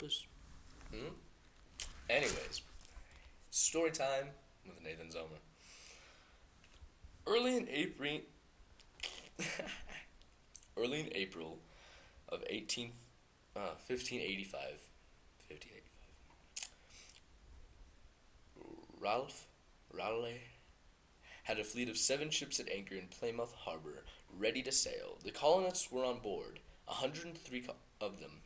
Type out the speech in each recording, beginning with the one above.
purpose. Anyways, story time with Nathan Zomer. Early in April, early in April of 1585, Ralph Raleigh had a fleet of 7 ships at anchor in Plymouth Harbor, ready to sail. The colonists were on board, 103 of them,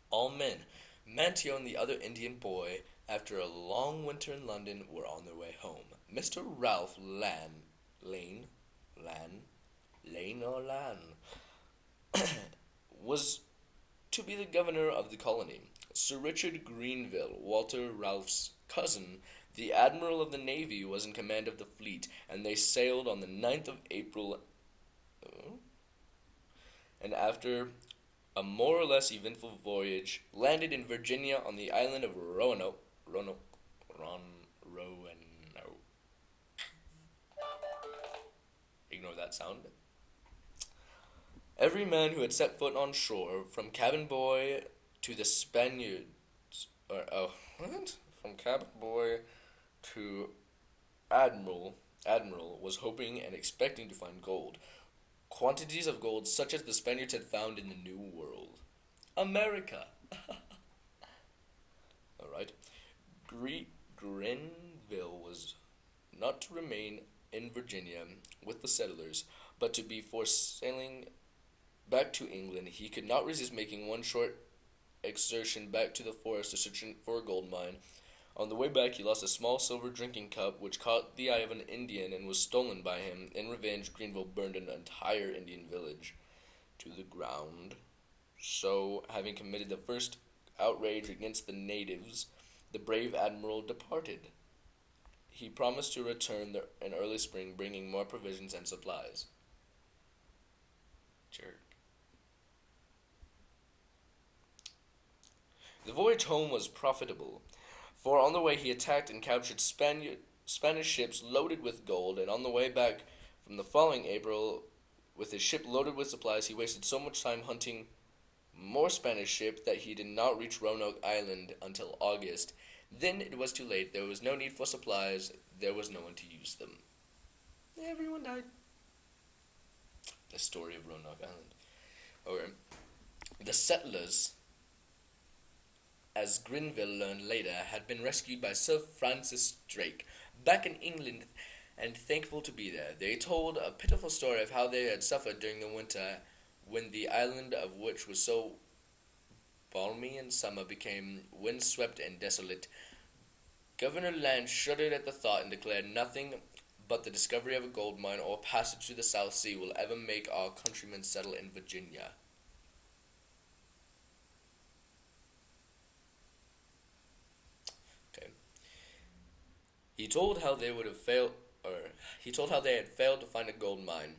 all men. Manteo and the other Indian boy, after a long winter in London, were on their way home. Mr. Ralph Lane or Lan, was to be the governor of the colony. Sir Richard Greenville, Walter Ralph's cousin, the admiral of the navy, was in command of the fleet, and they sailed on the 9th of April, and after a more or less eventful voyage, landed in Virginia on the island of Roanoke. Ignore that sound. Every man who had set foot on shore, from cabin boy to the Spaniards, from cabin boy to admiral, was hoping and expecting to find gold. Quantities of gold such as the Spaniards had found in the New World. America! Alright. Grenville was not to remain in Virginia with the settlers, but to be for sailing back to England. He could not resist making one short excursion back to the forest to search for a gold mine. On the way back, he lost a small silver drinking cup, which caught the eye of an Indian and was stolen by him. In revenge, Greenville burned an entire Indian village to the ground. So, having committed the first outrage against the natives, the brave admiral departed. He promised to return in early spring, bringing more provisions and supplies. Jerk. The voyage home was profitable, for on the way he attacked and captured Spanish ships loaded with gold, and on the way back from the following April, with his ship loaded with supplies, he wasted so much time hunting more Spanish ships that he did not reach Roanoke Island until August. Then it was too late. There was no need for supplies. There was no one to use them. Everyone died. The story of Roanoke Island. Okay. The settlers, as Grenville learned later, had been rescued by Sir Francis Drake, back in England, and thankful to be there. They told a pitiful story of how they had suffered during the winter, when the island, of which was so balmy in summer, became windswept and desolate. Governor Land shuddered at the thought and declared nothing but the discovery of a gold mine or passage to the South Sea will ever make our countrymen settle in Virginia. Okay. He told how they had failed to find a gold mine,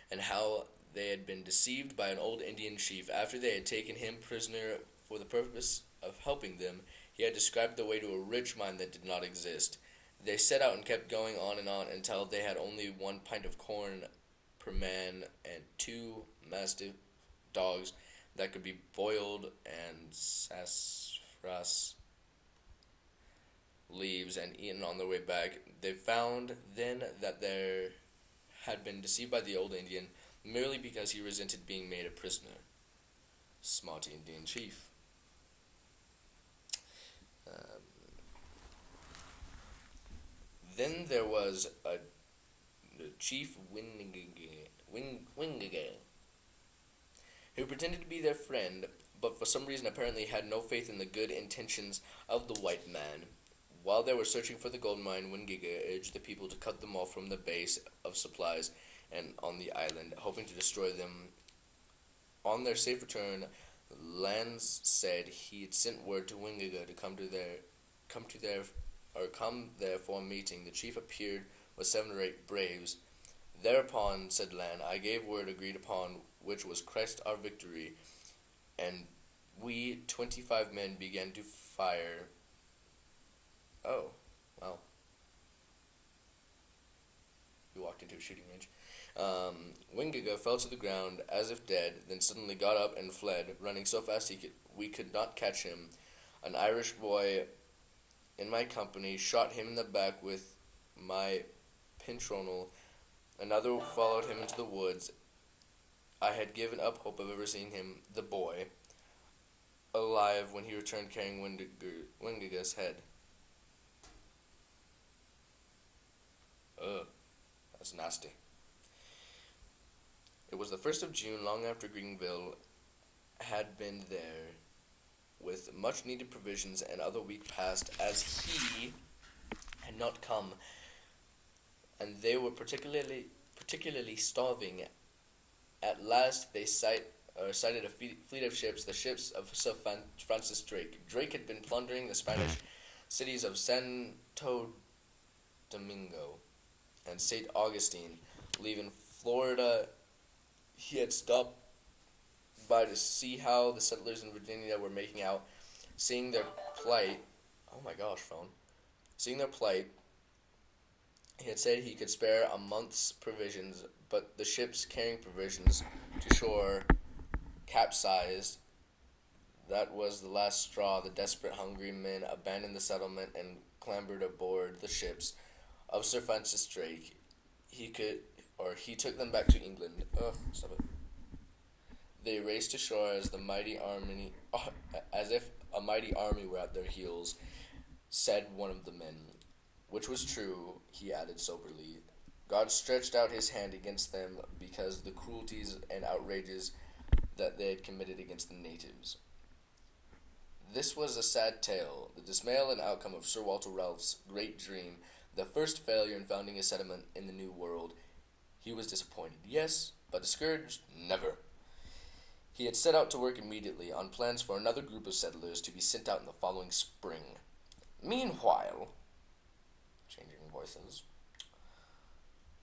and how they had been deceived by an old Indian chief. After they had taken him prisoner for the purpose of helping them, he had described the way to a rich mine that did not exist. They set out and kept going on and on until they had only 1 pint of corn per man and 2 mastiff dogs that could be boiled and sassafras leaves and eaten on their way back. They found then that they had been deceived by the old Indian merely because he resented being made a prisoner. Smart Indian chief. Then there was the Chief Wingage, who pretended to be their friend, but for some reason apparently had no faith in the good intentions of the white man. While they were searching for the gold mine, Wingage urged the people to cut them off from the base of supplies and on the island, hoping to destroy them. On their safe return, Lance said he had sent word to Wingage to come there for a meeting. The chief appeared with 7 or 8 braves. Thereupon, said Lan, I gave word agreed upon, which was Christ our victory, and we 25 men began to fire. Oh, wow. We walked into a shooting range. Wingiga fell to the ground as if dead, then suddenly got up and fled, running so fast we could not catch him. An Irish boy in my company shot him in the back with my pintronel. Another followed him into the woods. I had given up hope of ever seeing him, the boy, alive when he returned carrying Wingiga's head. Ugh, that's nasty. It was the 1st of June, long after Greenville had been there with much needed provisions, and other week passed as he had not come, and they were particularly starving. At last they sighted a fleet of ships, the ships of Sir Francis Drake. Drake had been plundering the Spanish cities of Santo Domingo and St. Augustine. Leaving Florida, he had stopped by to see how the settlers in Virginia were making out, seeing their plight. Oh my gosh, phone. Seeing their plight, he had said he could spare a month's provisions, but the ships carrying provisions to shore capsized. That was the last straw. The desperate, hungry men abandoned the settlement and clambered aboard the ships of Sir Francis Drake. He took them back to England. Ugh, stop it. They raced to shore as if a mighty army were at their heels, said one of the men. Which was true, he added soberly. God stretched out his hand against them because of the cruelties and outrages that they had committed against the natives. This was a sad tale, the dismal and outcome of Sir Walter Raleph's great dream, the first failure in founding a settlement in the New World. He was disappointed, yes, but discouraged, never. He had set out to work immediately on plans for another group of settlers to be sent out in the following spring. Meanwhile, changing voices,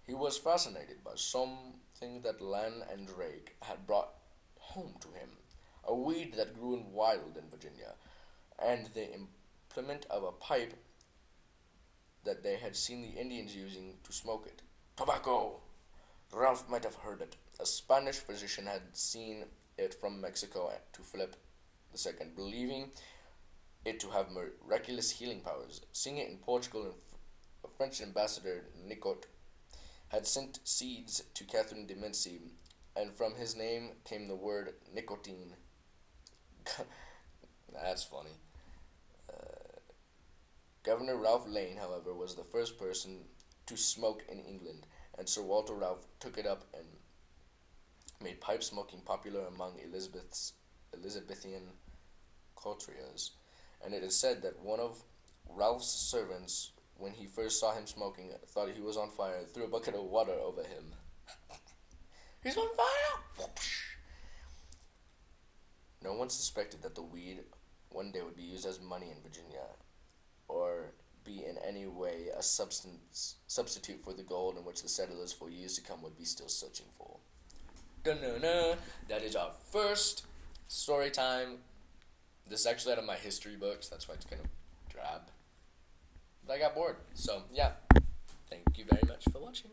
he was fascinated by something that Lan and Drake had brought home to him, a weed that grew in wild in Virginia, and the implement of a pipe that they had seen the Indians using to smoke it. Tobacco! Ralph might have heard it. A Spanish physician had seen it from Mexico to Philip II, believing it to have miraculous healing powers. Seeing it in Portugal, and a French ambassador, Nicot, had sent seeds to Catherine de Medici, and from his name came the word nicotine. That's funny. Governor Ralph Lane, however, was the first person to smoke in England, and Sir Walter Ralph took it up and made pipe smoking popular among Elizabethan courtiers. And it is said that one of Ralph's servants, when he first saw him smoking, thought he was on fire and threw a bucket of water over him. He's on fire! No one suspected that the weed one day would be used as money in Virginia, or be in any way a substitute for the gold in which the settlers for years to come would be still searching for. Dun-dun-dun. That is our first story time. This is actually out of my history books, that's why it's kind of drab. But I got bored, so yeah. Thank you very much for watching.